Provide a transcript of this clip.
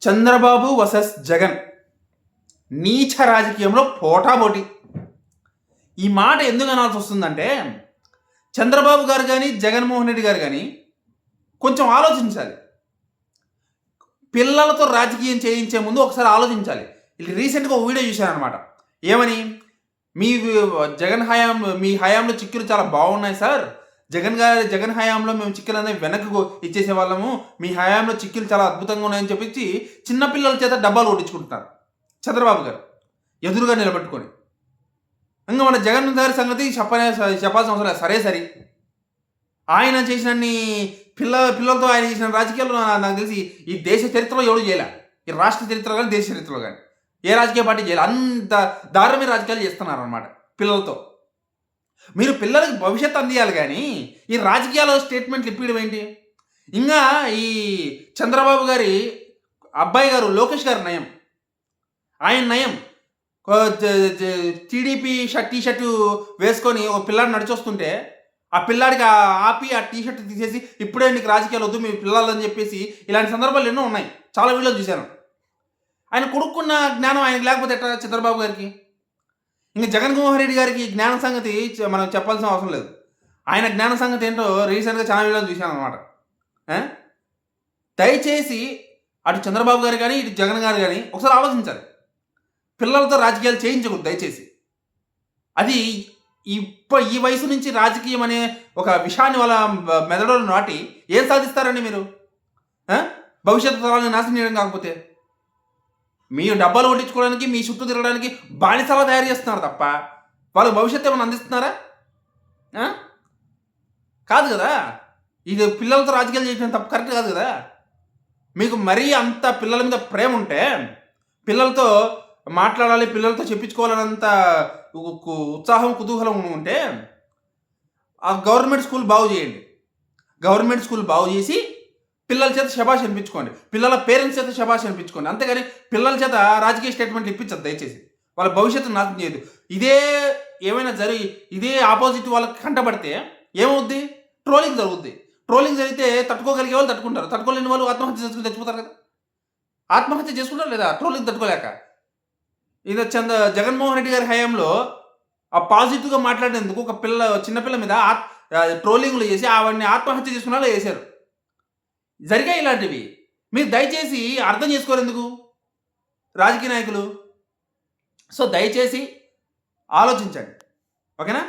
Chandrababu versus Jagan నీచ రాజకీయంలో పోటాపోటీ. ఈ మాట ఎందుకు అనాల్సి వస్తుందంటే చంద్రబాబు గారు కానీ జగన్మోహన్ రెడ్డి గారు కానీ కొంచెం ఆలోచించాలి. పిల్లలతో రాజకీయం చేయించే ముందు ఒకసారి ఆలోచించాలి. రీసెంట్గా ఒక వీడియో చూశాను అనమాట. ఏమని, మీ మీ హయాంలో చిక్కులు చాలా బాగున్నాయి సార్, జగన్ హయాంలో మేము చిక్కులు అనేది వెనక్కి ఇచ్చేసే వాళ్ళము, మీ హయాంలో చిక్కులు చాలా అద్భుతంగా ఉన్నాయని చెప్పి చిన్నపిల్లల చేత డబ్బాలు కొట్టించుకుంటున్నారు చంద్రబాబు గారు ఎదురుగా నిలబెట్టుకొని. ఇంకా మన జగన్ గారి సంగతి చెప్పాల్సిన అవసరం లేదు. సరే ఆయన చేసినన్ని పిల్లలతో ఆయన చేసిన రాజకీయాలు నాకు తెలిసి ఈ దేశ చరిత్రలో ఎవరు చేయలే. ఈ రాష్ట్ర చరిత్రలో కానీ దేశ చరిత్రలో కానీ ఏ రాజకీయ పార్టీ చేయాలి. అంత దారుణమైన రాజకీయాలు చేస్తున్నారు అనమాట పిల్లలతో. మీరు పిల్లలకి భవిష్యత్తు అందియాలి కానీ ఈ రాజకీయాల స్టేట్మెంట్లు ఇప్పడం ఏంటి? ఇంకా ఈ చంద్రబాబు గారి అబ్బాయి గారు లోకేష్ గారు నయం, ఆయన నయం. టీడీపీ టీ షర్టు వేసుకొని ఒక పిల్లాడు నడిచొస్తుంటే ఆ పిల్లాడికి ఆపి ఆ టీ షర్ట్ తీసేసి ఇప్పుడే నీకు రాజకీయాలు వద్దు మీ పిల్లలని చెప్పేసి ఇలాంటి సందర్భాలు ఎన్నో ఉన్నాయి. చాలా వీడియోలు చూశాను. ఆయన కొడుకున్న జ్ఞానం ఆయనకి లేకపోతే ఎట్లా చంద్రబాబు గారికి? ఇంకా జగన్మోహన్ రెడ్డి గారికి జ్ఞానం సంగతి మనం చెప్పాల్సిన అవసరం లేదు. ఆయన జ్ఞానం సంగతి ఏంటో రీసెంట్గా చాలా వీడియోలు చూశాను అనమాట. దయచేసి అటు చంద్రబాబు గారు కానీ ఇటు జగన్ గారు కానీ ఒకసారి ఆలోచించాలి. పిల్లలతో రాజకీయాలు చేయించకూడదు దయచేసి. అది ఈ వయసు నుంచి రాజకీయం అనే ఒక విషయాన్ని వాళ్ళ మెదడులో నాటి ఏం సాధిస్తారండి మీరు? భవిష్యత్తు తరాలను నాశనం చేయడం కాకపోతే మీరు డబ్బాలు కొట్టించుకోవడానికి మీ చుట్టూ తిరగడానికి బానిసలా తయారు చేస్తున్నారు తప్ప వాళ్ళు భవిష్యత్తు ఏమైనా అందిస్తున్నారా? కాదు కదా. ఇది పిల్లలతో రాజకీయాలు చేయడం తప్ప కరెక్ట్ కాదు కదా. మీకు మరీ అంత పిల్లల మీద ప్రేమ ఉంటే, పిల్లలతో మాట్లాడాలి, పిల్లలతో చెప్పించుకోవాలన్నంత ఉత్సాహం కుతూహలం ఉంటే ఆ గవర్నమెంట్ స్కూల్ బాగు చేయండి. గవర్నమెంట్ స్కూల్ బాగు చేసి పిల్లల చేత శభాష్ అనిపించుకోండి, పిల్లల పేరెంట్స్ చేత శభాష్ అనిపించుకోండి. అంతేగాని పిల్లల చేత రాజకీయ స్టేట్మెంట్లు ఇప్పించదు దయచేసి. వాళ్ళ భవిష్యత్తు నాశనం చేయదు. ఏమైనా ఇదే ఆపోజిట్ వాళ్ళకి కంటపడితే ఏమవుద్ది? ట్రోలింగ్ జరుగుద్ది. ట్రోలింగ్ జరిగితే తట్టుకోగలిగే వాళ్ళు తట్టుకుంటారు, తట్టుకోలేని వాళ్ళు ఆత్మహత్య చేసుకుని చచ్చిపోతారు కదా. ఆత్మహత్య చేసుకుంటారు లేదా ట్రోలింగ్ తట్టుకోలేక. ఇది జగన్మోహన్ రెడ్డి గారి హయాంలో ఆ పాజిటివ్గా మాట్లాడేందుకు ఒక చిన్నపిల్ల మీద ట్రోలింగ్లు చేసి ఆవిడని ఆత్మహత్య చేసుకున్న వాళ్ళు వేశారు. జరిగాయి ఇలాంటివి. మీరు దయచేసి అర్థం చేసుకోరు ఎందుకు రాజకీయ నాయకులు? సో దయచేసి ఆలోచించండి, ఓకేనా?